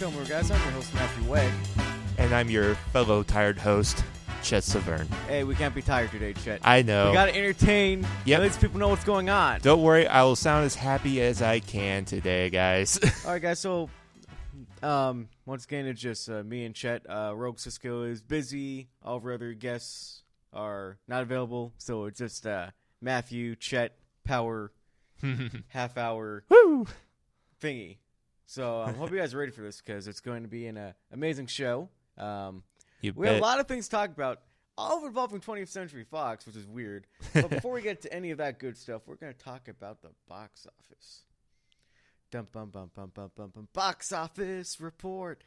Film Room, guys. I'm your host, Matthew Wegg. And I'm your fellow tired host, Chet Severn. Hey, we can't be tired today, Chet. I know. We gotta entertain. Yep. Let these people know what's going on. Don't worry, I will sound as happy as I can today, guys. All right, guys. So, once again, it's just me and Chet. Rogue Cisco is busy. All of our other guests are not available. So it's just Matthew, Chet, Power, half-hour Woo! thingy. So I hope you guys are ready for this because it's going to be an amazing show. We have a lot of things to talk about, all involving 20th Century Fox, which is weird. But before we get to any of that good stuff, we're going to talk about the box office. Dum bum bum bum bum bum bum. Box office report.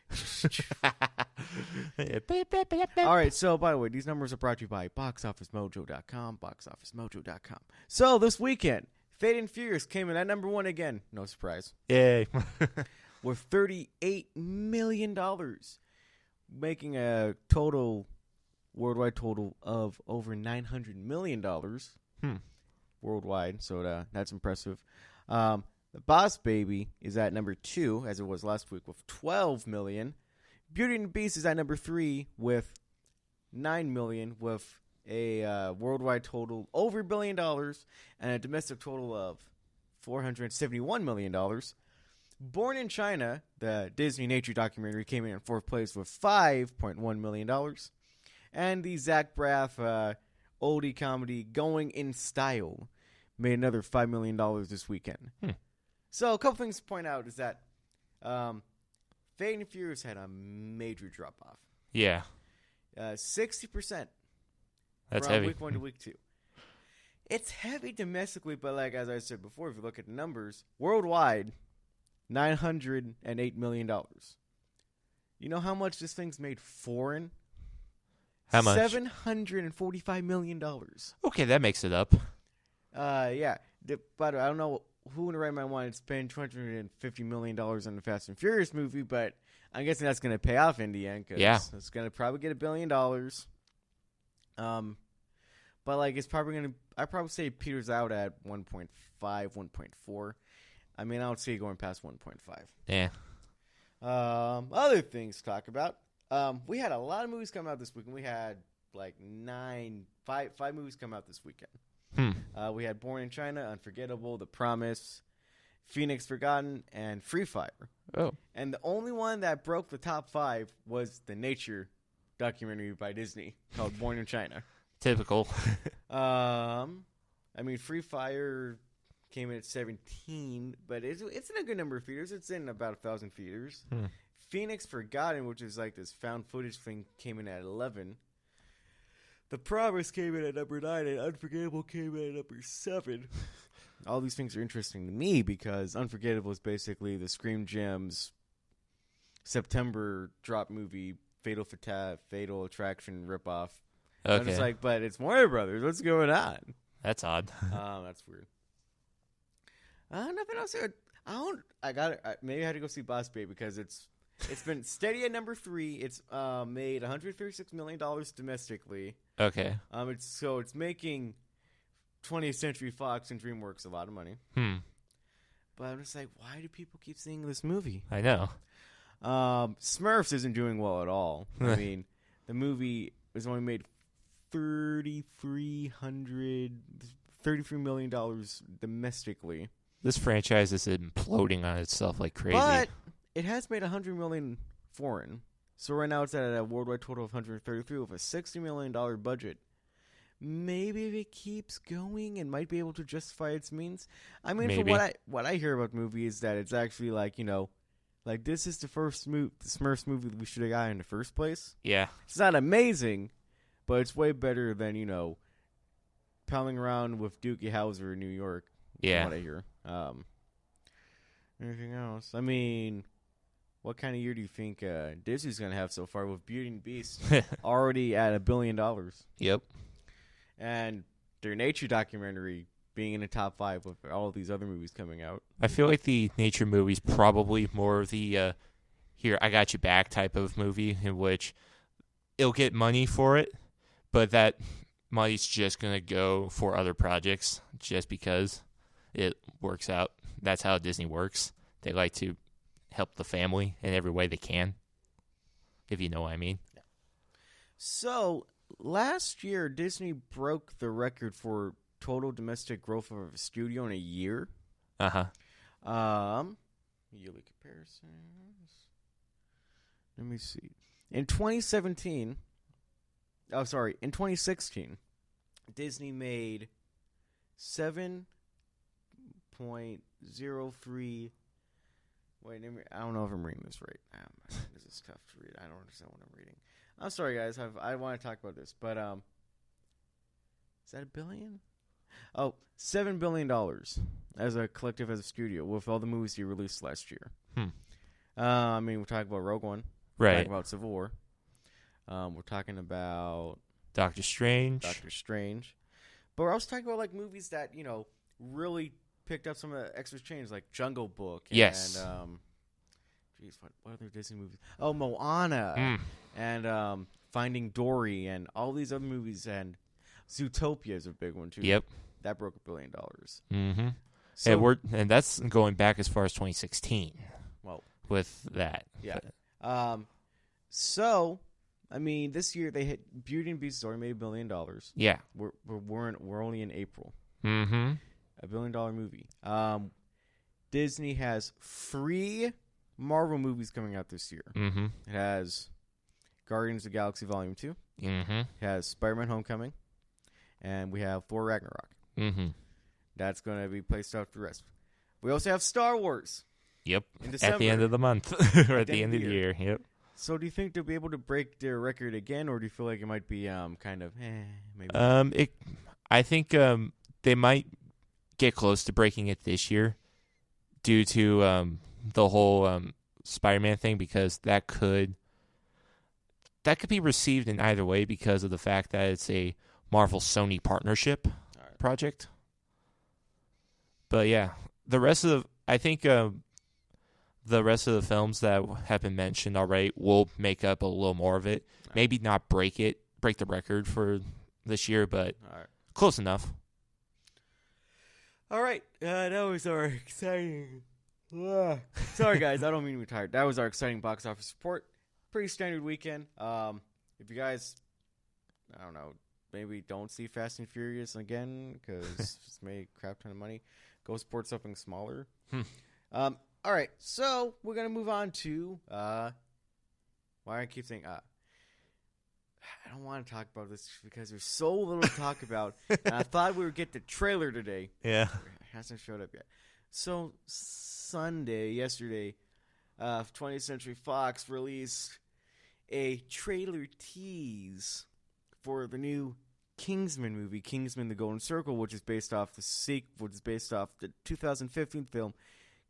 All right. So, by the way, these numbers are brought to you by BoxOfficeMojo.com. BoxOfficeMojo.com. So this weekend, Fate and Furious came in at number one again. No surprise. Yay. With $38 million, making a total, worldwide total of over $900 million worldwide. So that's impressive. The Boss Baby is at number 2, as it was last week, with $12 million. Beauty and the Beast is at number 3 with $9 million, with a worldwide total over $1 billion and a domestic total of $471 million. Born in China, the Disney nature documentary came in 4th place with $5.1 million. And the Zach Braff oldie comedy Going in Style made another $5 million this weekend. So a couple things to point out is that Fate and Furious had a major drop-off. Yeah. 60%. That's from heavy. Week 1 to Week 2. It's heavy domestically, but like as I said before, if you look at the numbers, worldwide, $908 million. You know how much this thing's made foreign? How much? $745 million. Okay, that makes it up. Yeah. But I don't know who in the right mind wanted to spend $250 million on the Fast and Furious movie, but I'm guessing that's going to pay off in the end because it's going to probably get $1 billion. But like it's probably going to, I probably say it peters out at 1.5, 1.4. I mean, I don't see it going past 1.5. Yeah. Other things to talk about. We had a lot of movies come out this weekend. We had like five movies come out this weekend. We had Born in China, Unforgettable, The Promise, Phoenix Forgotten, and Free Fire. Oh. And the only one that broke the top 5 was the nature documentary by Disney called Born in China. Typical. I mean, Free Fire came in at 17, but it's in a good number of theaters. It's in about 1,000 theaters. Phoenix Forgotten, which is like this found footage thing, came in at 11. The Promise came in at number 9, and Unforgettable came in at number 7. All these things are interesting to me because Unforgettable is basically the Scream Gems September drop movie, Fatal Attraction ripoff. Okay. I'm just like, but it's Warner Brothers. What's going on? That's odd. That's weird. Nothing else here. Maybe I had to go see Boss Baby because it's been steady at number 3. It's made $136 million domestically. Okay. It's making 20th Century Fox and DreamWorks a lot of money. But I'm just like, why do people keep seeing this movie? I know. Smurfs isn't doing well at all. I mean, the movie was only made $33 million domestically. This franchise is imploding on itself like crazy. But it has made $100 million foreign. So right now it's at a worldwide total of $133 with a $60 million budget. Maybe if it keeps going, it might be able to justify its means. I mean, Maybe. For what I hear about the movie is that it's actually like, you know, like this is the first the Smurfs movie that we should have got in the first place. Yeah. It's not amazing, but it's way better than, you know, palling around with Doogie Howser in New York. Yeah. From what I hear. Anything else? I mean, what kind of year do you think Disney's going to have so far with Beauty and the Beast already at $1 billion? Yep. And their nature documentary being in the top 5 with all of these other movies coming out. I feel like the nature movie's probably more of the here, I got you back type of movie in which it'll get money for it, but that money's just going to go for other projects just because it works out. That's how Disney works. They like to help the family in every way they can, if you know what I mean. So, last year, Disney broke the record for total domestic growth of a studio in a year. Uh-huh. Yearly comparisons. Let me see. In 2016, Disney made 7.03. Wait, I don't know if I'm reading this right. This is tough to read. I don't understand what I'm reading. I'm sorry, guys. I want to talk about this, but is that $1 billion? Oh, $7 billion as a collective, as a studio, with all the movies you released last year. I mean, we're talking about Rogue One. Right. We're talking about Civil War. We're talking about Doctor Strange. But we're also talking about like movies that, really picked up some of the extra change, like Jungle Book. Yes. And, what other Disney movies? Oh, Moana. And Finding Dory and all these other movies. And Zootopia is a big one, too. Yep. That broke $1 billion. Mm-hmm. So, and that's going back as far as 2016. Well, with that. Yeah. So, I mean, this year they hit Beauty and the Beast has already made $1 billion. Yeah. We're only in April. Mm-hmm. $1 billion movie. Disney has 3 Marvel movies coming out this year. Mm-hmm. It has Guardians of the Galaxy Volume 2. Mm-hmm. It has Spider-Man Homecoming. And we have Thor Ragnarok. Mm-hmm. That's going to be placed out for the rest. We also have Star Wars. Yep. In December. At the end of the month. Or at the end of the year. Yep. So do you think they'll be able to break their record again, or do you feel like it might be maybe? I think they might get close to breaking it this year due to the whole Spider-Man thing, because that could be received in either way because of the fact that it's a Marvel-Sony partnership project. But yeah, the rest of the films that have been mentioned already will make up a little more of it. Maybe not break the record for this year, but close enough. All right. That was our exciting... Sorry, guys. I don't mean to be tired. That was our exciting box office report. Pretty standard weekend. If you guys, I don't know, maybe don't see Fast and Furious again because it's made a crap ton of money, go support something smaller. All right. So we're going to move on to... why I keep saying... I don't want to talk about this because there's so little to talk about. And I thought we would get the trailer today. Yeah. It hasn't showed up yet. So, yesterday, 20th Century Fox released a trailer tease for the new Kingsman movie, Kingsman: The Golden Circle, which is based off the 2015 film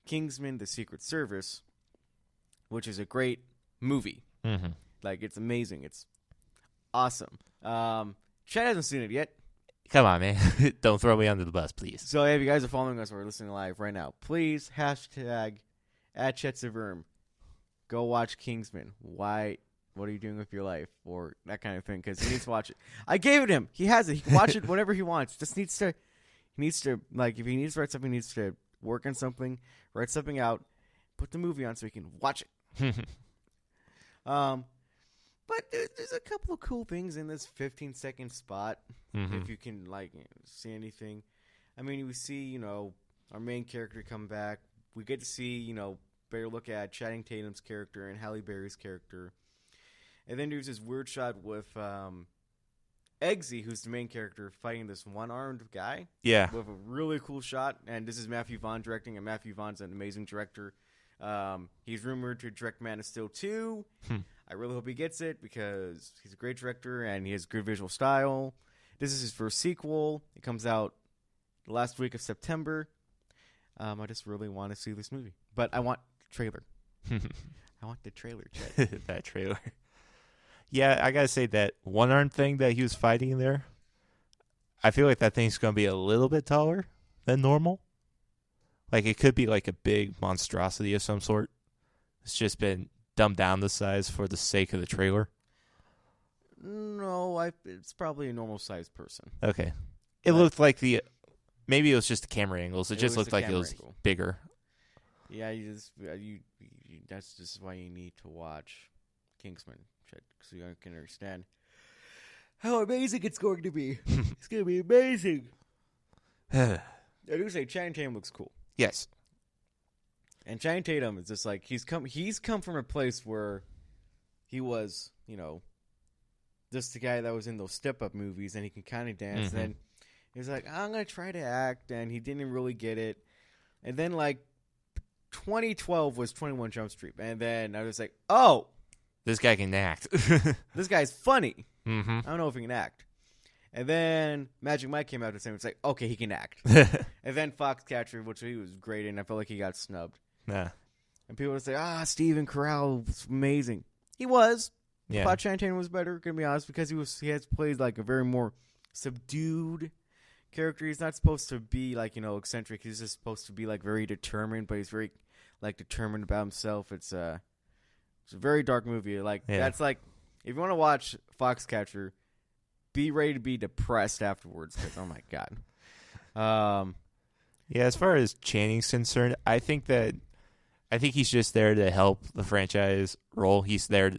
Kingsman: The Secret Service, which is a great movie. Mm-hmm. Like, it's amazing. It's awesome. Chad hasn't seen it yet. Come on, man. Don't throw me under the bus, please. So, if you guys are following us or listening live right now, please hashtag @ChetSeverm. Go watch Kingsman. Why? What are you doing with your life? Or that kind of thing, because he needs to watch it. I gave it him. He has it. He can watch it whenever he wants. He needs to, like, if he needs to write something, he needs to work on something, write something out, put the movie on so he can watch it. But there's a couple of cool things in this 15-second spot, if you can, like, see anything. I mean, we see, our main character come back. We get to see, better look at Channing Tatum's character and Halle Berry's character. And then there's this weird shot with Eggsy, who's the main character, fighting this one-armed guy. Yeah. With a really cool shot. And this is Matthew Vaughn directing, and Matthew Vaughn's an amazing director. He's rumored to direct Man of Steel 2. I really hope he gets it because he's a great director and he has good visual style. This is his first sequel. It comes out the last week of September. I just really want to see this movie. But I want the trailer. I want the trailer, Chet. That trailer. Yeah, I got to say that one-arm thing that he was fighting in there, I feel like that thing's going to be a little bit taller than normal. Like, it could be like a big monstrosity of some sort. It's just been dumbed down the size for the sake of the trailer. No, it's probably a normal-sized person. Okay. It looked like maybe it was just the camera angles. It just looked like it was bigger. Yeah, that's just why you need to watch Kingsman, so you can understand how amazing it's going to be. It's going to be amazing. I do say Channing Tatum looks cool. Yes. And Channing Tatum is just like he's come from a place where he was, just the guy that was in those Step Up movies, and he can kind of dance. Mm-hmm. And then he's like, I'm gonna try to act, and he didn't really get it. And then 2012 was 21 Jump Street, and then I was like, oh, this guy can act. this guy's funny. Mm-hmm. I don't know if he can act. And then Magic Mike came out the same. It's like, okay, he can act. And then Foxcatcher, which he was great in, I felt like he got snubbed. Nah. And people would say, Steven Carell was amazing. He was. Yeah. But Channing Tatum was better, gonna be honest, because he has played like a very more subdued character. He's not supposed to be eccentric. He's just supposed to be very determined, but he's very determined about himself. It's a very dark movie. That's if you want to watch Foxcatcher, be ready to be depressed afterwards. Because oh my god. Yeah, as far as Channing's concerned, I think he's just there to help the franchise roll. He's there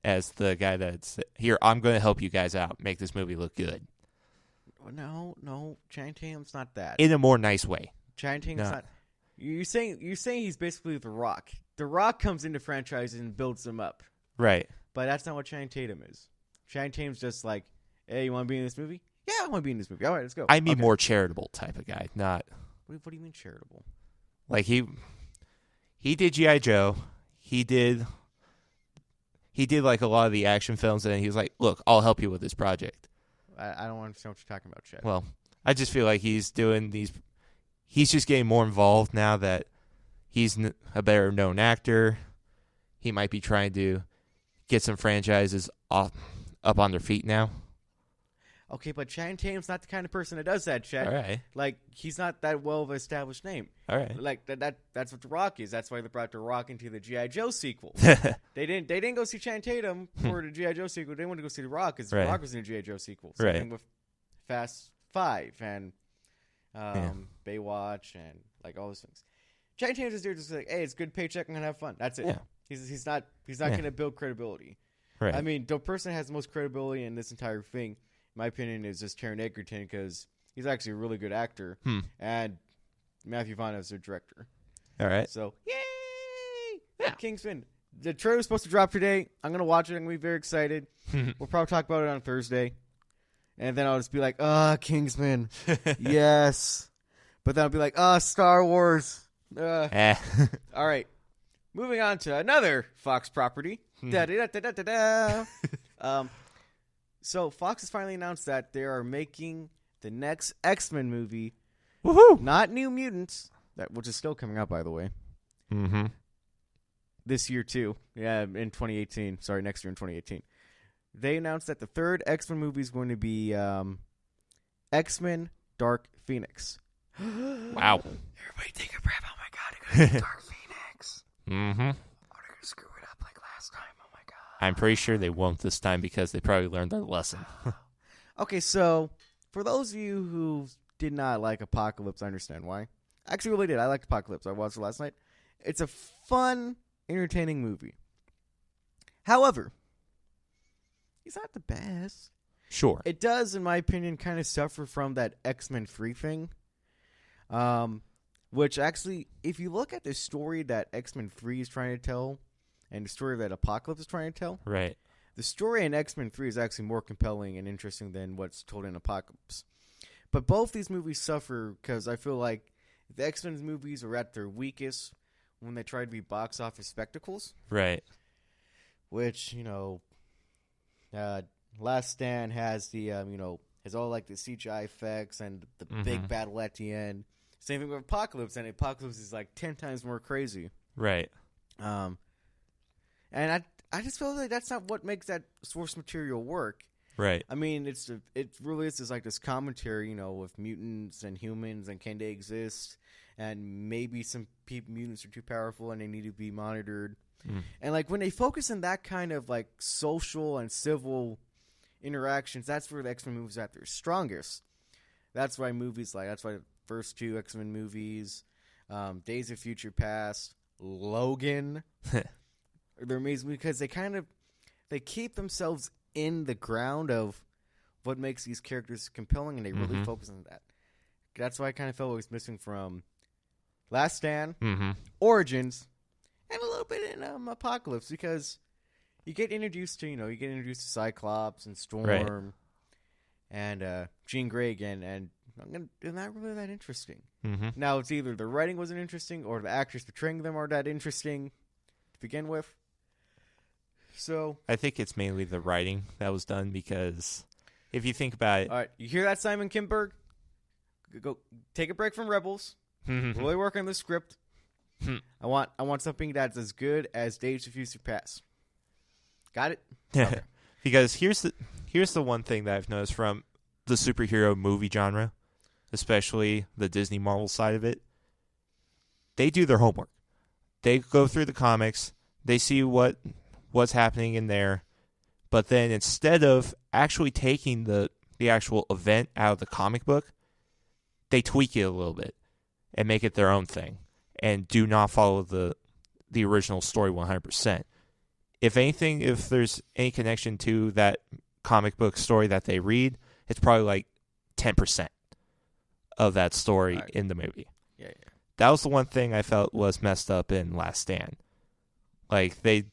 as the guy that's here. I'm going to help you guys out, make this movie look good. No, Channing Tatum's not that. In a more nice way. Channing Tatum's not. You're saying he's basically The Rock. The Rock comes into franchises and builds them up. Right. But that's not what Channing Tatum is. Channing Tatum's just like, hey, you want to be in this movie? Yeah, I want to be in this movie. All right, let's go. I mean more charitable type of guy, not. What do you mean charitable? Like he did G.I. Joe. He did like a lot of the action films, and he was like, look, I'll help you with this project. I don't understand what you're talking about, Chad. Well, I just feel like he's doing these. He's just getting more involved now that he's a better known actor. He might be trying to get some franchises up on their feet now. Okay, but Channing Tatum's not the kind of person that does that, Chad. All right. He's not that well of an established name. All right. That's what The Rock is. That's why they brought The Rock into the G.I. Joe sequel. They didn't go see Channing Tatum for the G.I. Joe sequel. They wanted to go see The Rock because The Rock was in the G.I. Joe sequel. Same thing with Fast 5 and Baywatch and all those things. Channing Tatum's just there just like, hey, it's a good paycheck. I'm gonna have fun. That's it. Yeah. He's not gonna build credibility. Right. I mean, the person that has the most credibility in this entire thing, in my opinion, is just Taron Egerton because he's actually a really good actor, and Matthew Vaughn is their director. All right. So, yay! Yeah. Kingsman. The trailer's supposed to drop today. I'm going to watch it. I'm going to be very excited. We'll probably talk about it on Thursday. And then I'll just be like, Kingsman. Yes. But then I'll be like, Star Wars. All right. Moving on to another Fox property. So Fox has finally announced that they are making the next X-Men movie. Woohoo! Not New Mutants, which is still coming out, by the way. Mm-hmm. This year, too. Yeah, in 2018. Sorry, next year in 2018. They announced that the third X-Men movie is going to be X-Men Dark Phoenix. Wow. Everybody take a breath. Oh, my God. It's going to be Dark Phoenix. Mm-hmm. Oh, they're going to screw it up like last time. Oh, my God. I'm pretty sure they won't this time because they probably learned their lesson. Okay, so for those of you who did not like Apocalypse, I understand why. I actually really did. I liked Apocalypse. I watched it last night. It's a fun, entertaining movie. However, it's not the best. Sure. It does, in my opinion, kind of suffer from that X-Men 3 thing. Which actually, if you look at the story that X-Men 3 is trying to tell and the story that Apocalypse is trying to tell, right, the story in X-Men 3 is actually more compelling and interesting than what's told in Apocalypse. But both these movies suffer because I feel like the X-Men movies are at their weakest when they try to be box office spectacles. Right. Which, Last Stand has the, has all like the CGI effects and the big battle at the end. Same thing with Apocalypse, and Apocalypse is like 10 times more crazy. Right. And I just feel like that's not what makes that source material work. Right. I mean, it really is just like this commentary, with mutants and humans and can they exist, and maybe some mutants are too powerful and they need to be monitored. And like when they focus on that kind of like social and civil interactions, that's where the X-Men movies are at their strongest. That's why the first two X-Men movies, Days of Future Past, Logan. They're amazing because they keep themselves in the ground of what makes these characters compelling, and they really focus on that. That's why I kind of felt it was missing from Last Stand, Origins, and a little bit in Apocalypse, because you get introduced to Cyclops and Storm and Jean Grey again, and they're not really that interesting. Now, it's either the writing wasn't interesting or the actors portraying them aren't that interesting to begin with. So I think it's mainly the writing that was done, because if you think about it... All right, you hear that, Simon Kinberg? Go take a break from Rebels. Really work on the script. I want something that's as good as Days of Future Past. Got it? Okay. Because here's the one thing that I've noticed from the superhero movie genre, especially the Disney Marvel side of it. They do their homework. They go through the comics. They see what's happening in there. But then instead of actually taking the actual event out of the comic book, they tweak it a little bit and make it their own thing and do not follow the original story 100%. If anything, if there's any connection to that comic book story that they read, it's probably like 10% of that story in the movie. Yeah. That was the one thing I felt was messed up in Last Stand. Like, they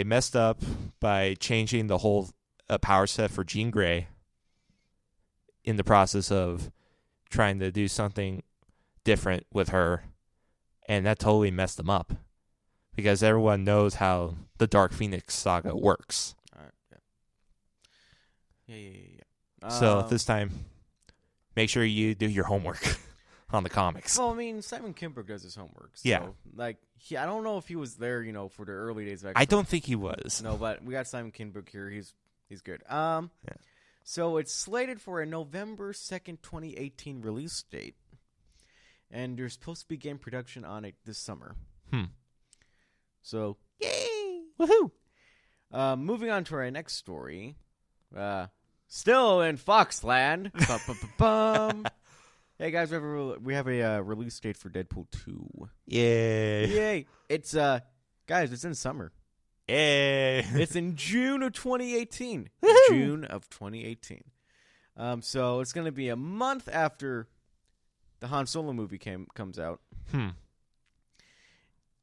messed up by changing the whole power set for Jean Grey in the process of trying to do something different with her, and that totally messed them up, because everyone knows how the Dark Phoenix saga works. All right. Yeah. So this time, make sure you do your homework on the comics. Well, I mean, Simon Kinberg does his homework. So, yeah. Like, I don't know if he was there, for the early days of X-Men. I don't think he was. No, but we got Simon Kinberg here. He's good. Yeah. So it's slated for a November 2nd, 2018 release date. And they're supposed to begin production on it this summer. So, yay! Woohoo! Moving on to our next story. Still in Foxland. Bum. Hey guys, we have a release date for Deadpool 2. Yay! Yay! It's guys, it's in summer. Yay! It's in June of 2018. June of 2018. So it's going to be a month after the Han Solo movie comes out.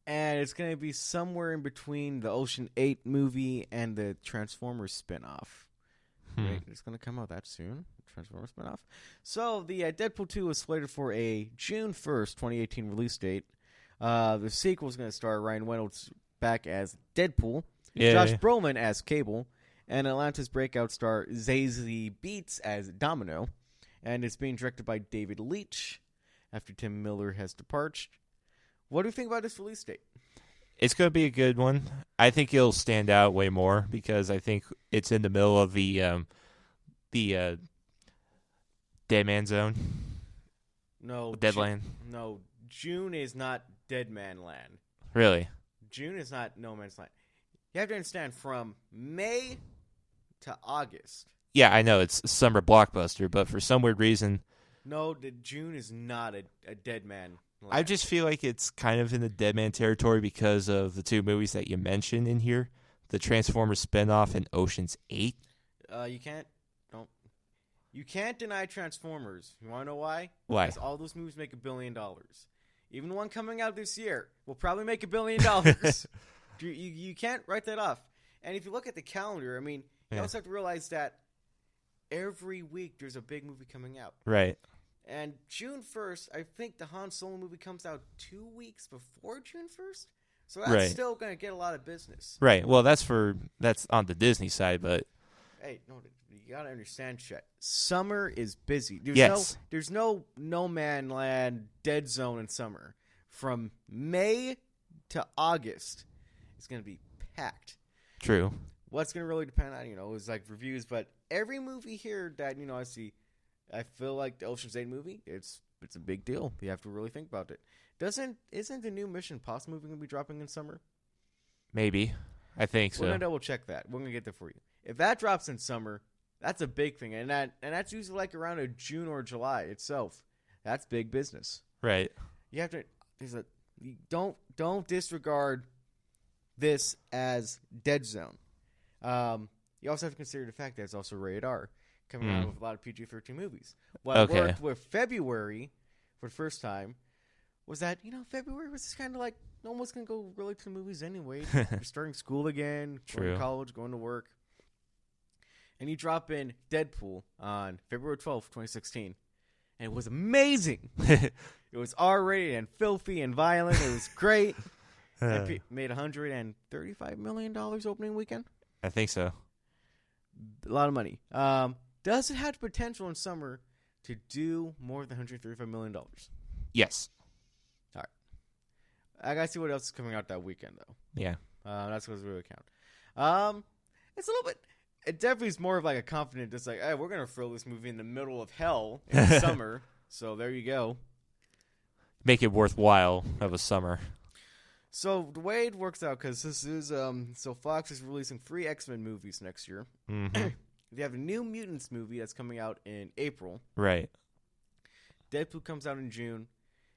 And it's going to be somewhere in between the Ocean 8 movie and the Transformers spinoff. Wait, it's going to come out that soon? Transformers spinoff? So the Deadpool 2 is slated for a June 1st, 2018 release date. The sequel is going to star Ryan Reynolds back as Deadpool, Josh Brolin as Cable, and Atlanta's breakout star Zazie Beetz as Domino. And it's being directed by David Leitch after Tim Miller has departed. What do you think about this release date? It's going to be a good one. I think it'll stand out way more because I think it's in the middle of the Dead Man Zone. No. Deadland. No, June is not Dead Man Land. Really? June is not No Man's Land. You have to understand, from May to August. Yeah, I know. It's a summer blockbuster, but for some weird reason... No, June is not a Dead Man Land. I just feel like it's kind of in the Dead Man territory because of the two movies that you mentioned in here. The Transformers spinoff and Ocean's 8. You can't deny Transformers. You want to know why? Why? Because all those movies make $1 billion. Even one coming out this year will probably make $1 billion. You can't write that off. And if you look at the calendar, I mean, you also have to realize that every week there's a big movie coming out. Right. And June 1st, I think the Han Solo movie comes out 2 weeks before June 1st. So that's still going to get a lot of business. Right. Well, that's on the Disney side, but... Hey, no, you got to understand, Chet. Summer is busy. There's no Man Land dead zone in summer. From May to August, it's going to be packed. True. What's going to really depend on, is like reviews. But every movie here that, I see, I feel like the Ocean's 8 movie, it's a big deal. You have to really think about it. Isn't the new Mission Impossible movie going to be dropping in summer? Maybe. I think so. We're going to double check that. We're going to get there for you. If that drops in summer, that's a big thing. And that's usually like around a June or July itself. That's big business. Right. You have to. Don't disregard this as dead zone. You also have to consider the fact that it's also rated R, coming out with a lot of PG-13 movies. What worked with February for the first time was that, February was just kind of like, no one's going to go really to the movies anyway. You're starting school again, going to college, going to work. And you drop in Deadpool on February 12th, 2016. And it was amazing. It was R-rated and filthy and violent. It was great. It made $135 million opening weekend. I think so. A lot of money. Does it have the potential in summer to do more than $135 million? Yes. All right. I got to see what else is coming out that weekend, though. Yeah. That's what's really count. It's a little bit... It definitely is more of like a confident, it's like, hey, we're going to throw this movie in the middle of hell in the summer. So there you go. Make it worthwhile of a summer. So the way it works out, because this is, so Fox is releasing 3 XMen movies next year. Mm-hmm. They have a New Mutants movie that's coming out in April. Right. Deadpool comes out in June.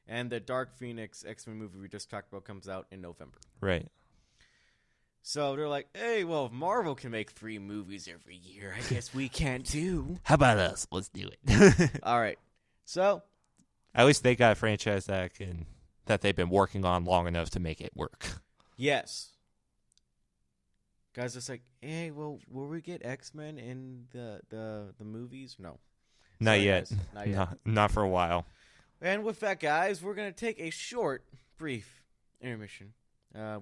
And the Dark Phoenix X-Men movie we just talked about comes out in November. Right. So they're like, hey, well, if Marvel can make 3 movies every year, I guess we can too. How about us? Let's do it. All right. So. At least they got a franchise that they've been working on long enough to make it work. Yes. Guys, it's like, hey, well, will we get X-Men in the movies? No. Not yet. Guys. Not yet. Not for a while. And with that, guys, we're going to take a short, brief intermission.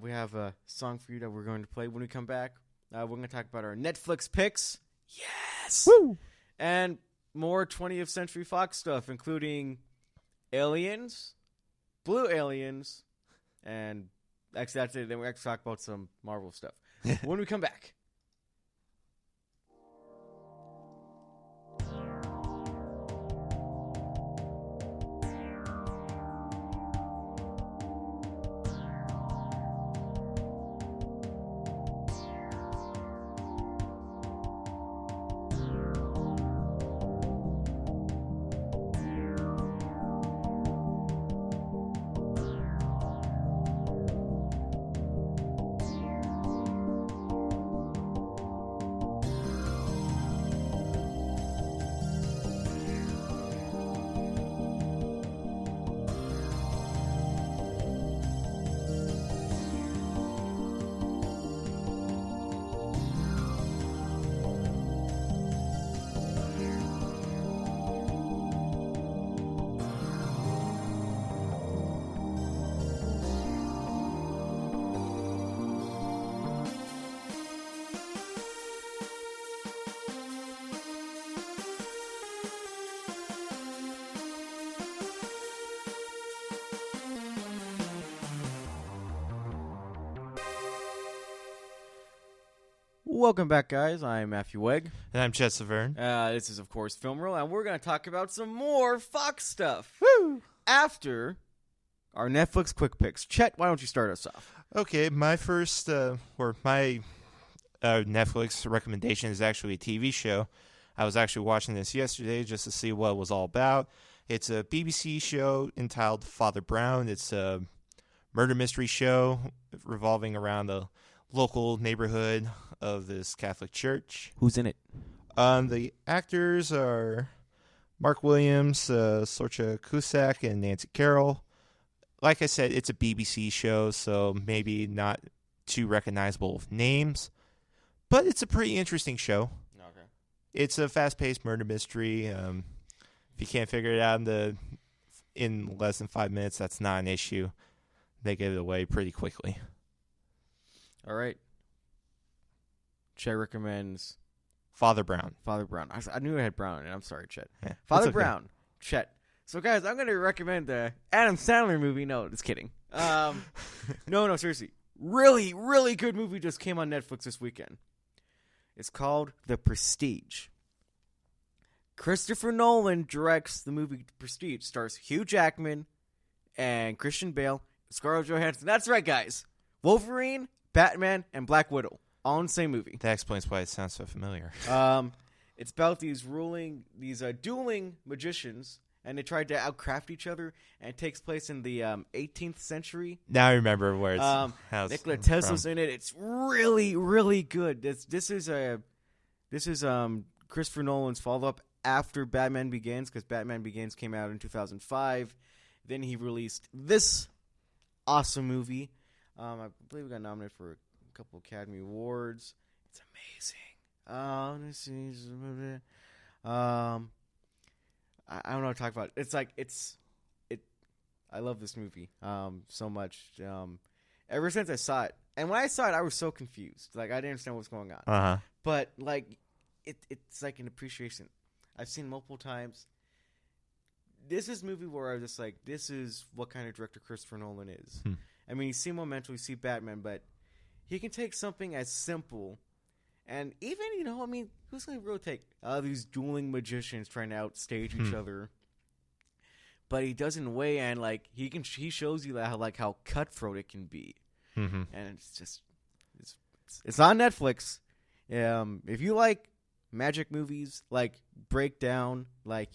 We have a song for you that we're going to play when we come back. We're going to talk about our Netflix picks. Yes! Woo! And more 20th Century Fox stuff, including Aliens, Blue Aliens, and actually that's it. Then we're going to talk about some Marvel stuff. When we come back. Welcome back, guys. I'm Matthew Wegg. And I'm Chet Severn. This is, of course, Film Roll, and we're going to talk about some more Fox stuff. Woo! After our Netflix quick picks. Chet, why don't you start us off? Okay, my first, my Netflix recommendation is actually a TV show. I was actually watching this yesterday just to see what it was all about. It's a BBC show entitled Father Brown. It's a murder mystery show revolving around the local neighborhood of this Catholic church. Who's in it? The actors are Mark Williams, Sorcha Cusack, and Nancy Carroll. Like I said, it's a BBC show, so maybe not too recognizable names, but it's a pretty interesting show. Okay. It's a fast-paced murder mystery. If you can't figure it out in less than 5 minutes, that's not an issue. They get it away pretty quickly. All right. Chet recommends Father Brown. Father Brown. I knew I had Brown in it. I'm sorry, Chet. Yeah, Father okay. Brown. Chet. So, guys, I'm going to recommend the Adam Sandler movie. No, just kidding. No, seriously. Really, really good movie just came on Netflix this weekend. It's called The Prestige. Christopher Nolan directs the movie Prestige. Stars Hugh Jackman and Christian Bale, Scarlett Johansson. That's right, guys. Wolverine, Batman, and Black Widow. All in the same movie. That explains why it sounds so familiar. It's about these dueling magicians, and they tried to outcraft each other, and it takes place in the 18th century. Now I remember where it's Nikola Tesla's in it. It's really, really good. This is Christopher Nolan's follow-up after Batman Begins, because Batman Begins came out in 2005. Then he released this awesome movie. I believe it got nominated for a couple Academy Awards. It's amazing. Let's see. I don't know what to talk about. It's like I love this movie so much. Ever since I saw it, and when I saw it, I was so confused. Like I didn't understand what's going on. But like it's like an appreciation. I've seen multiple times. This is a movie where I was just like, this is what kind of director Christopher Nolan is. I mean, you see Memento, you see Batman, but he can take something as simple, and even, I mean, who's going to really take these dueling magicians trying to outstage each other? But he does it in a way, and like he shows you how cutthroat it can be, and it's just it's on Netflix. If you like magic movies, like breakdown, like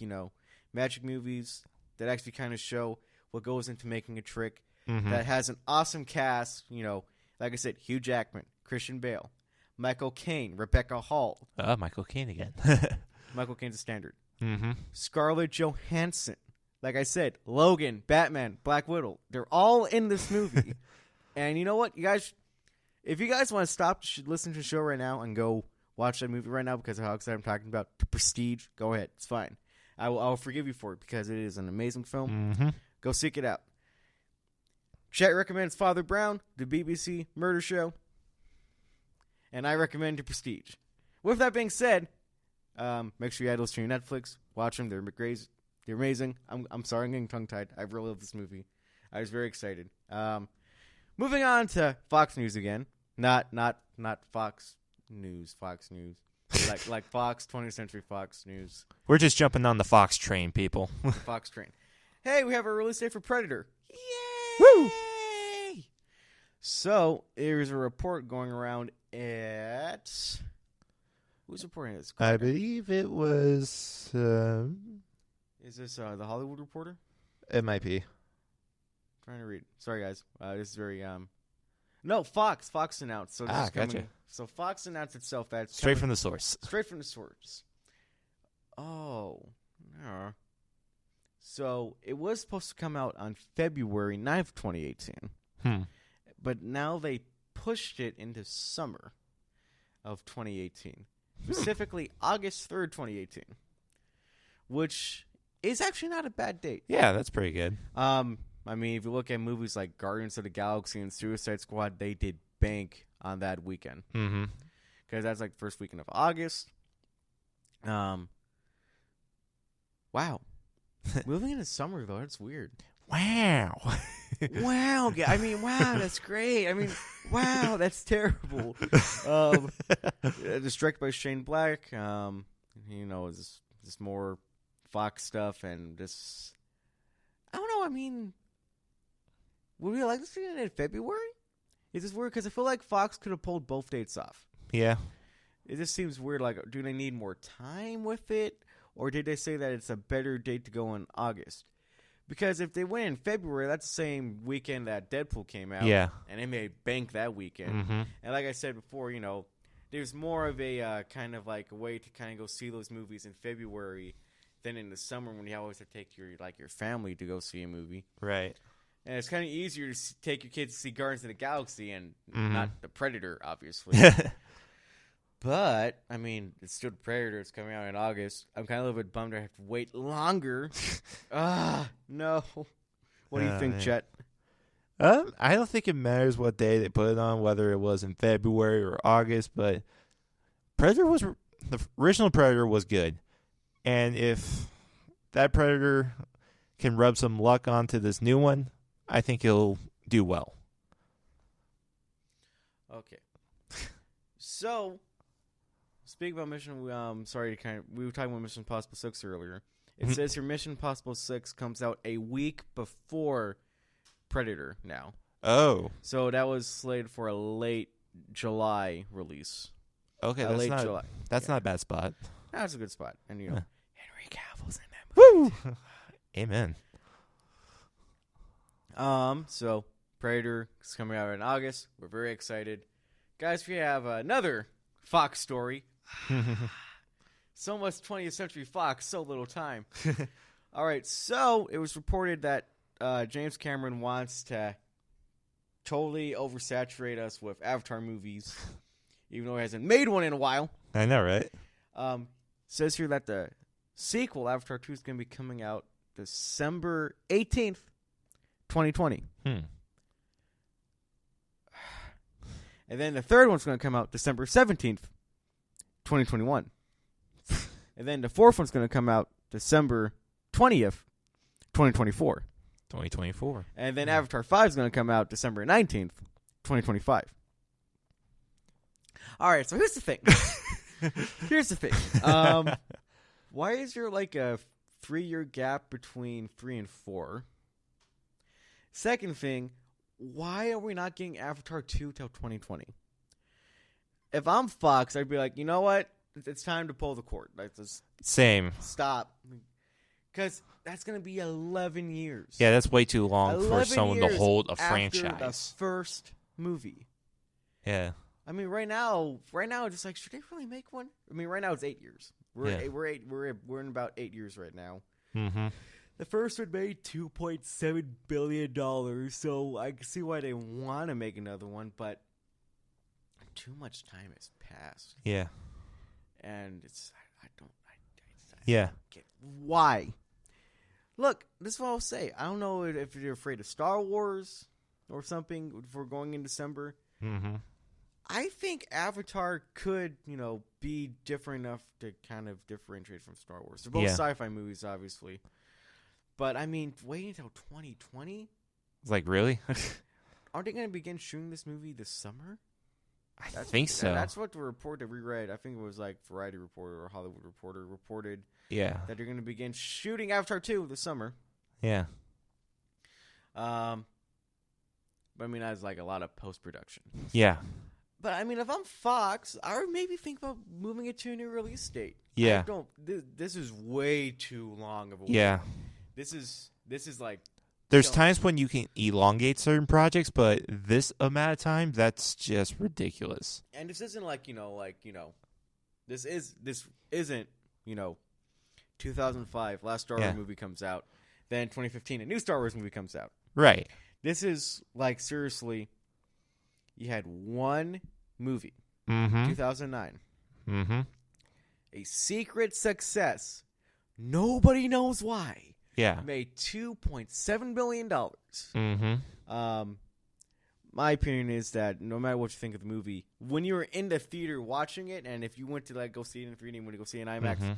magic movies that actually kind of show what goes into making a trick, that has an awesome cast, like I said, Hugh Jackman, Christian Bale, Michael Caine, Rebecca Hall. Michael Caine again. Michael Caine's a standard. Scarlett Johansson. Like I said, Logan, Batman, Black Widow. They're all in this movie. And you know what? You guys, if you guys want to stop listening to the show right now and go watch that movie right now because of how excited I'm talking about The Prestige, go ahead. It's fine. I'll forgive you for it because it is an amazing film. Go seek it out. Chet recommends Father Brown, the BBC murder show. And I recommend The Prestige. With that being said, make sure you add those to your Netflix. Watch them. They're great. They're amazing. I'm sorry, I'm getting tongue-tied. I really love this movie. I was very excited. Moving on to Fox News again. Not Fox News. Fox News. like Fox, 20th Century Fox News. We're just jumping on the Fox train, people. Fox train. Hey, we have a release date for Predator. Yay! Woo! So, there's a report going around at... Who's reporting this? I believe it was... Is this the Hollywood Reporter? It might be. Trying to read. Sorry, guys. This is very... No, Fox. Fox announced. So gotcha. So Fox announced itself that it's Straight from the source. Straight from the source. Oh. Yeah. So, it was supposed to come out on February 9th, 2018. But now they pushed it into summer of 2018. Specifically, August 3rd, 2018. Which is actually not a bad date. Yeah, that's pretty good. I mean, if you look at movies like Guardians of the Galaxy and Suicide Squad, they did bank on that weekend. Because that's like the first weekend of August. Wow. Moving into summer, though, that's weird. Wow. Wow. I mean, wow, that's great. I mean, wow, that's terrible. It's directed by Shane Black. It's just more Fox stuff and just... I don't know, I mean... Would we like this to be in February? Is this weird? Because I feel like Fox could have pulled both dates off. Yeah. It just seems weird. Like, do they need more time with it? Or did they say that it's a better date to go in August? Because if they went in February, that's the same weekend that Deadpool came out. Yeah. And they made bank that weekend. And like I said before, there's more of a kind of like a way to kind of go see those movies in February than in the summer when you always have to take your family to go see a movie. Right. And it's kind of easier to take your kids to see Guardians of the Galaxy and not The Predator, obviously. But, I mean, it's still The Predator. It's coming out in August. I'm kind of a little bit bummed I have to wait longer. No. What do you think, Chet? I don't think it matters what day they put it on, whether it was in February or August, but the original Predator was good. And if that Predator can rub some luck onto this new one, I think he'll do well. Okay. So, speaking about Mission, we were talking about Mission Impossible 6 earlier. It says here Mission Impossible 6 comes out a week before Predator now. Oh. So that was slated for a late July release. Okay, that's not a bad spot. That's a good spot. And, Henry Cavill's in that movie. Woo! Amen. So Predator is coming out in August. We're very excited. Guys, we have another Fox story. So much 20th Century Fox, so little time. All right, so it was reported that James Cameron wants to totally oversaturate us with Avatar movies, even though he hasn't made one in a while. I know, right? Says here that the sequel, Avatar 2, is going to be coming out December 18th, 2020. Hmm. And then the third one's going to come out December 17th, 2021. And then the fourth one's going to come out December 20th, 2024. 2024. And then Avatar 5 is going to come out December 19th, 2025. All right, so here's the thing. Why is there like a 3-year gap between 3 and 4? Second thing, why are we not getting Avatar 2 till 2020? If I'm Fox, I'd be like, you know what? It's time to pull the cord. Like, just Same. stop. Because that's going to be 11 years. Yeah, that's way too long for someone to hold a after franchise. The first movie. Yeah. I mean, right now, just like, should they really make one? I mean, right now it's 8 years. We're in about 8 years right now. Mm-hmm. The first one made $2.7 billion, so I can see why they want to make another one, but too much time has passed. Yeah. And I don't get why. Look, this is what I'll say. I don't know if you're afraid of Star Wars or something if we're going in December. Mm-hmm. I think Avatar could, be different enough to kind of differentiate from Star Wars. They're both sci-fi movies, obviously. But, I mean, waiting until 2020? Like, really? Aren't they going to begin shooting this movie this summer? I think so. That's what the report that we read. I think it was like Variety Reporter or Hollywood Reporter reported that they're going to begin shooting Avatar 2 this summer. Yeah. But, I mean, that's like a lot of post-production. Yeah. But, I mean, if I'm Fox, I would maybe think about moving it to a new release date. Yeah. This is way too long of a wait. Yeah. This is like... There's times when you can elongate certain projects, but this amount of time, that's just ridiculous. And this isn't this isn't 2005, last Star Wars movie comes out, then 2015, a new Star Wars movie comes out. Right. This is like, seriously, you had one movie, 2009, a secret success. Nobody knows why. Yeah. Made $2.7 billion. Mm-hmm. My opinion is that no matter what you think of the movie, when you were in the theater watching it, and if you went to go see it in 3D and went to go see it in IMAX,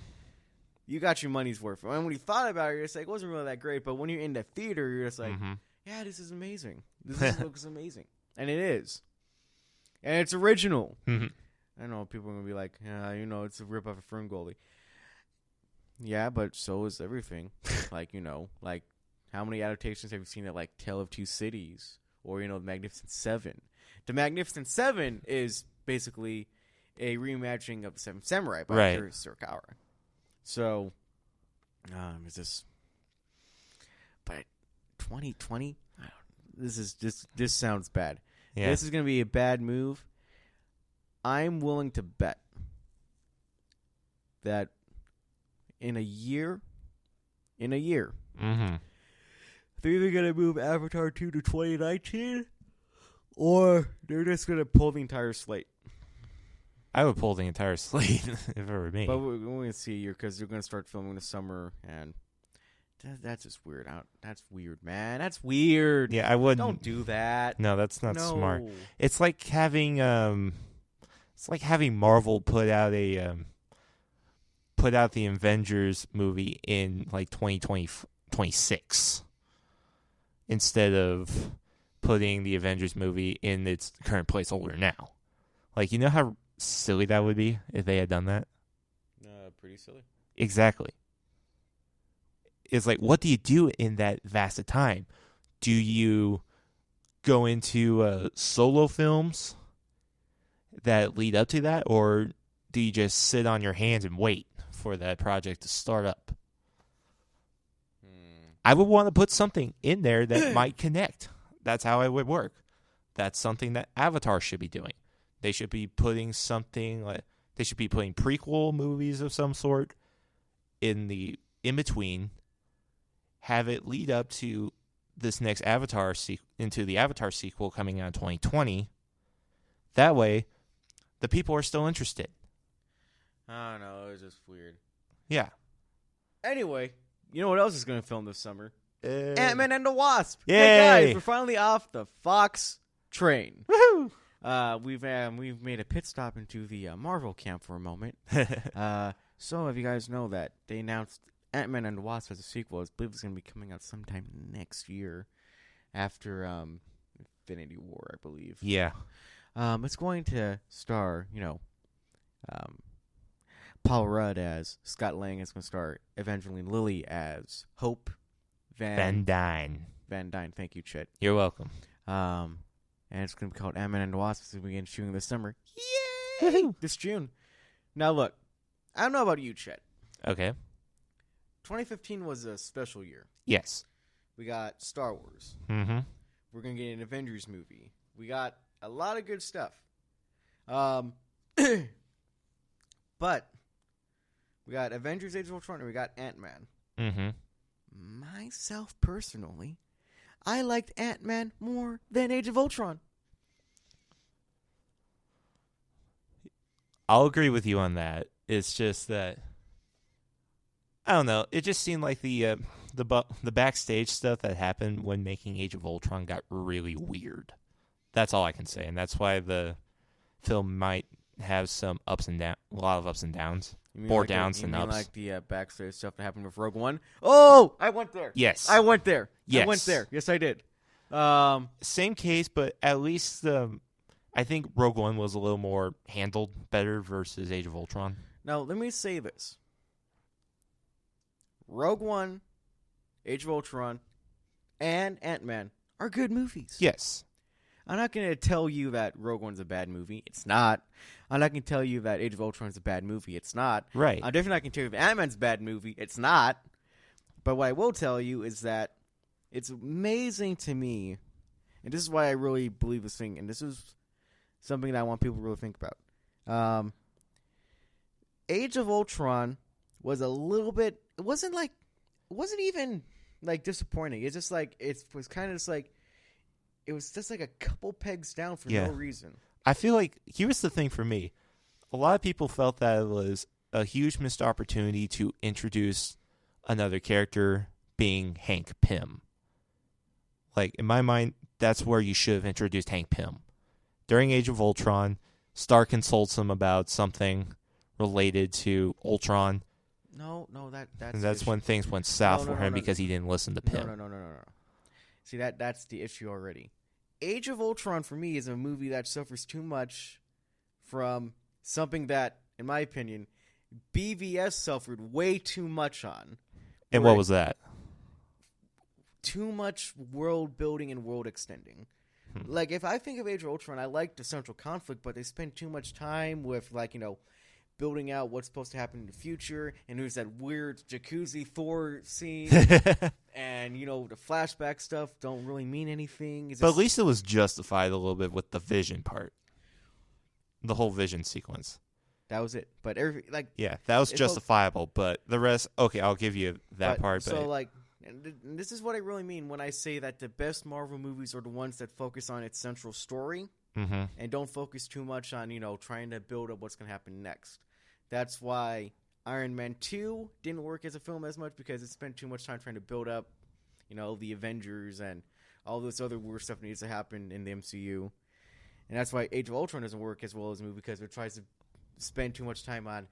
you got your money's worth. And when you thought about it, you're just like, it wasn't really that great. But when you're in the theater, you're just like, yeah, this is amazing. This looks amazing. And it is. And it's original. I know people are going to be like, it's a rip off of Ferngully. Yeah, but so is everything. Like how many adaptations have you seen at like Tale of Two Cities or The Magnificent Seven? The Magnificent Seven is basically a reimagining of the Seven Samurai by Akira Kurosawa. So, it's just, but 2020, this sounds bad. Yeah. This is going to be a bad move. I'm willing to bet that in a year, they're either going to move Avatar 2 to 2019, or they're just going to pull the entire slate. I would pull the entire slate if it were me. But we're going to see a year because they're going to start filming this summer, and that's just weird. That's weird, man. That's weird. Yeah, I wouldn't. Don't do that. No, that's not smart. It's like having Marvel put out the Avengers movie in like 2026 instead of putting the Avengers movie in its current placeholder now. Like, you know how silly that would be if they had done that? Pretty silly. Exactly. It's like, what do you do in that vast of time? Do you go into solo films that lead up to that, or do you just sit on your hands and wait for that project to start up? I would want to put something in there that might connect. That's how it would work. That's something that Avatar should be doing. They should be putting something like they should be putting prequel movies of some sort in between. Have it lead up to this next Avatar into the Avatar sequel coming out in 2020. That way, the people are still interested. I don't know. It was just weird. Yeah. Anyway, you know what else is going to film this summer? AntMan and the Wasp. Yay! Hey guys, we're finally off the Fox train. Woohoo! We've made a pit stop into the Marvel camp for a moment. So if you guys know that they announced AntMan and the Wasp as a sequel, I believe it's going to be coming out sometime next year after Infinity War, I believe. Yeah. It's going to star, Paul Rudd as Scott Lang. Is going to star Evangeline Lilly as Hope Van Dyne. Van Dyne. Thank you, Chet. You're welcome. And it's going to be called AntMan and the Wasp. It's going to begin shooting this summer. Yay! Woohoo! This June. Now, look. I don't know about you, Chet. Okay. 2015 was a special year. Yes. We got Star Wars. Mm-hmm. We're going to get an Avengers movie. We got a lot of good stuff. But we got Avengers Age of Ultron and we got Ant-Man. Mm-hmm. Myself, personally, I liked Ant-Man more than Age of Ultron. I'll agree with you on that. It's just that I don't know. It just seemed like the backstage stuff that happened when making Age of Ultron got really weird. That's all I can say, and that's why the film might have some ups and downs, a lot of ups and downs, more downs than ups. Like the backstage stuff that happened with Rogue One. Oh, I went there. Yes, I went there. Yes, I went there. Yes, I did. Same case, but at least I think Rogue One was a little more handled better versus Age of Ultron. Now, let me say this. Rogue One, Age of Ultron, and Ant-Man are good movies. Yes. I'm not going to tell you that Rogue One's a bad movie. It's not. I'm not going to tell you that Age of Ultron's a bad movie. It's not. Right. I'm definitely not going to tell you that Ant-Man's a bad movie. It's not. But what I will tell you is that it's amazing to me, and this is why I really believe this thing, and this is something that I want people to really think about. Age of Ultron was a little bit. It wasn't even like disappointing. It's just like it was kind of just like it was just like a couple pegs down for no reason. I feel like here's the thing for me. A lot of people felt that it was a huge missed opportunity to introduce another character being Hank Pym. Like in my mind, that's where you should have introduced Hank Pym. During Age of Ultron, Stark consults him about something related to Ultron. No, that's and that's when things went south for him because he didn't listen to Pym. No. See, that's the issue already. Age of Ultron, for me, is a movie that suffers too much from something that, in my opinion, BVS suffered way too much on. And what was that? Too much world building and world extending. Like, if I think of Age of Ultron, I like the central conflict, but they spend too much time with, building out what's supposed to happen in the future, and there's that weird jacuzzi Thor scene, and, the flashback stuff don't really mean anything. But at least it was justified a little bit with the vision part. The whole vision sequence. That was it. But, yeah, that was justifiable, but the rest, okay, I'll give you that part. But so, and this is what I really mean when I say that the best Marvel movies are the ones that focus on its central story and don't focus too much on, trying to build up what's going to happen next. That's why Iron Man 2 didn't work as a film as much because it spent too much time trying to build up, the Avengers and all this other weird stuff that needs to happen in the MCU. And that's why Age of Ultron doesn't work as well as a movie because it tries to spend too much time on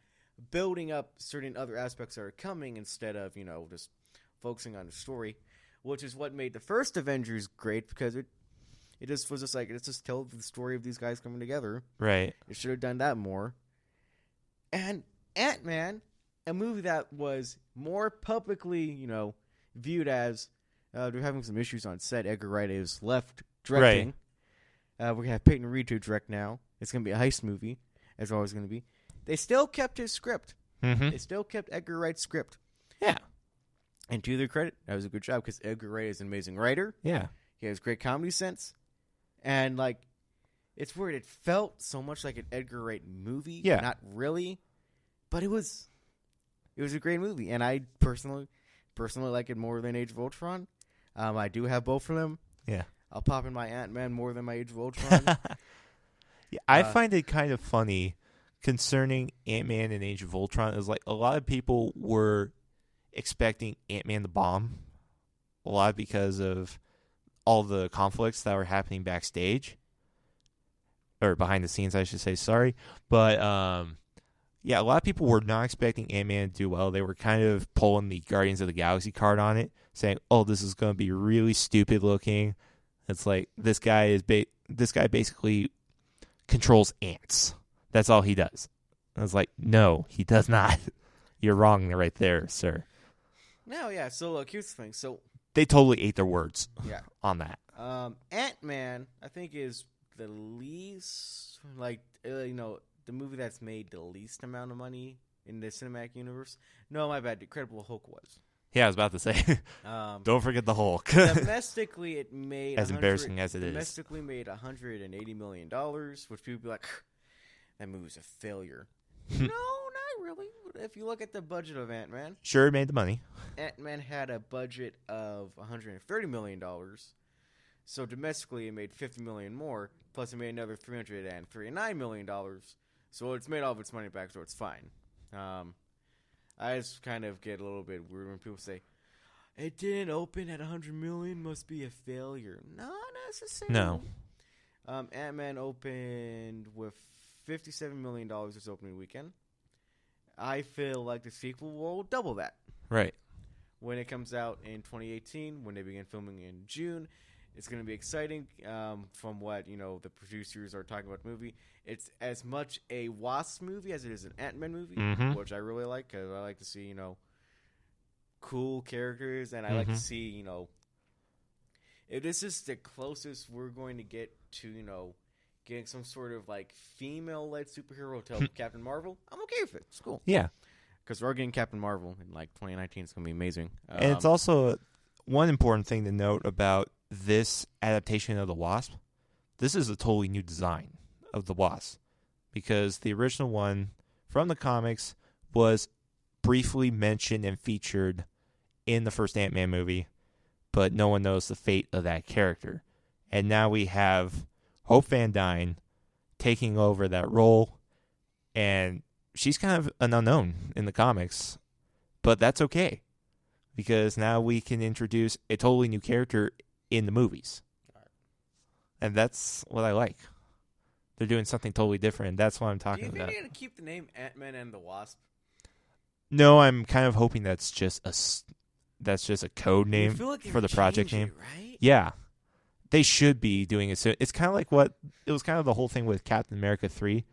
building up certain other aspects that are coming instead of, just focusing on the story, which is what made the first Avengers great because it just was just like, let's just tell the story of these guys coming together. Right. It should have done that more. And Ant-Man, a movie that was more publicly, viewed as they're having some issues on set. Edgar Wright is left directing. Right. We're going to have Peyton Reed to direct now. It's going to be a heist movie, as always going to be. They still kept his script. Mm-hmm. They still kept Edgar Wright's script. Yeah. And to their credit, that was a good job because Edgar Wright is an amazing writer. Yeah. He has great comedy sense. And, like, it's weird. It felt so much like an Edgar Wright movie. Yeah. Not really. But it was a great movie. And I personally like it more than Age of Ultron. I do have both of them. Yeah. I'll pop in my AntMan more than my Age of Ultron. Yeah, I find it kind of funny concerning Ant-Man and Age of Ultron is like a lot of people were expecting Ant-Man to bomb a lot because of all the conflicts that were happening backstage or behind the scenes, I should say. Sorry. But yeah, a lot of people were not expecting Ant-Man to do well. They were kind of pulling the Guardians of the Galaxy card on it, saying, "Oh, this is going to be really stupid looking." It's like this guy basically controls ants. That's all he does. I was like, no, he does not. You're wrong right there, sir. No, yeah. So look, here's the thing. So they totally ate their words. Yeah. On that. Ant-Man, I think, is the least the movie that's made the least amount of money in the cinematic universe. No, my bad. Incredible Hulk was. Yeah, I was about to say. Don't forget the Hulk. Domestically, it made as embarrassing as it is. Domestically, made $180 million, which people be like, that movie's a failure. No, not really. If you look at the budget of Ant-Man, sure, it made the money. Ant-Man had a budget of $130 million, so domestically it made $50 million more. Plus, it made another $339 million. So it's made all of its money back, so it's fine. I just kind of get a little bit weird when people say, it didn't open at $100 million, must be a failure. Not necessarily. No. Ant-Man opened with $57 million this opening weekend. I feel like the sequel will double that. Right. When it comes out in 2018, when they begin filming in June, it's going to be exciting. From what the producers are talking about the movie, it's as much a Wasp movie as it is an Ant-Man movie, which I really like because I like to see cool characters, and I like to see if this is the closest we're going to get to getting some sort of like female-led superhero to help Captain Marvel. I'm okay with it. It's cool. Yeah, because we're getting Captain Marvel in like 2019. It's going to be amazing. And it's also one important thing to note about this adaptation of the Wasp. This is a totally new design of the Wasp because the original one from the comics was briefly mentioned and featured in the first Ant-Man movie, but no one knows the fate of that character. And now we have Hope Van Dyne taking over that role, and she's kind of an unknown in the comics, but that's okay because now we can introduce a totally new character in the movies. And that's what I like. They're doing something totally different, and that's what I'm talking about. Do you think they're going to keep the name Ant-Man and the Wasp? No, I'm kind of hoping that's just a code name for the project name. Right? Yeah. They should be doing it. So it's kind of like it was kind of the whole thing with Captain America 3,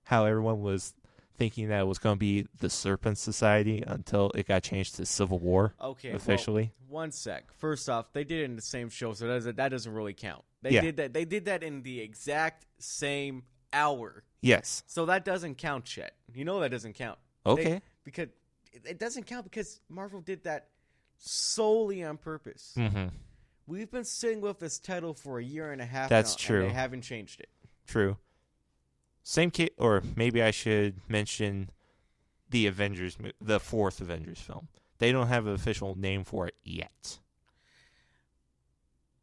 how everyone was thinking that it was going to be the Serpent Society until it got changed to Civil War. Okay, officially. Well, one sec. First off, they did it in the same show, so that doesn't really count. They did that in the exact same hour. Yes. So that doesn't count, Chet. You know that doesn't count. Okay. Because it doesn't count because Marvel did that solely on purpose. Mm-hmm. We've been sitting with this title for a year and a half. That's now, true. And they haven't changed it. True. Same case, or maybe I should mention the Avengers, the fourth Avengers film. They don't have an official name for it yet.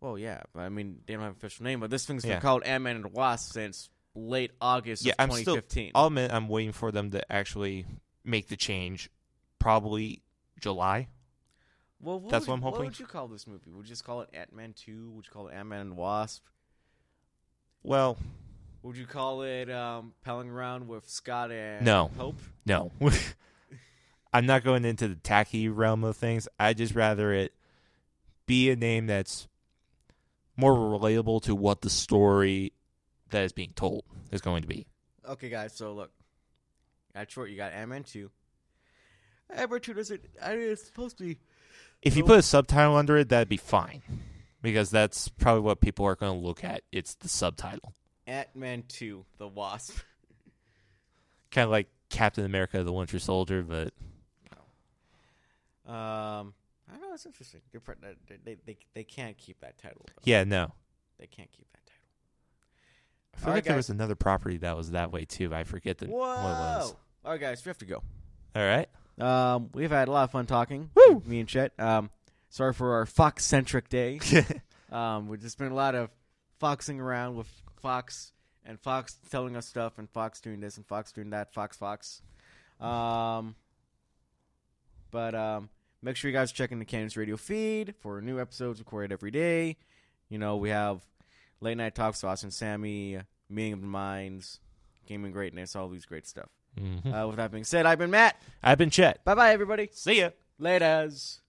Well, yeah, but I mean, they don't have an official name, but this thing's been called Ant-Man and the Wasp since late August of 2015. I'll admit I'm waiting for them to actually make the change. Probably July. Well, that's what I'm hoping. What would you call this movie? Would you just call it Ant-Man 2? Would you call it Ant-Man and the Wasp? Well, would you call it Pelling Around with Scott and Hope? No. I'm not going into the tacky realm of things. I'd just rather it be a name that's more relatable to what the story that is being told is going to be. Okay, guys, so look. At short, you got Ant-Man 2. Ant-Man 2 it's supposed to be... If you put a subtitle under it, that'd be fine. Because that's probably what people are going to look at. It's the subtitle. Ant-Man 2, The Wasp. Kind of like Captain America, The Winter Soldier, but... I don't know. that's interesting. They can't keep that title. Though. Yeah, no. They can't keep that title. I forget there was another property that was that way, too. I forget what it was. All right, guys, we have to go. All right. We've had a lot of fun talking. Woo! Me and Chet. Sorry for our Fox-centric day. We've just been a lot of foxing around with Fox and Fox telling us stuff and Fox doing this and Fox doing that. Fox. But make sure you guys check in the Cannons Radio feed for new episodes recorded every day. You know, we have Late Night Talks, Sauce and Sammy, Meeting of the Minds, Gaming Greatness, all these great stuff. Mm-hmm. With that being said, I've been Matt. I've been Chet. Bye-bye, everybody. See ya. Laters.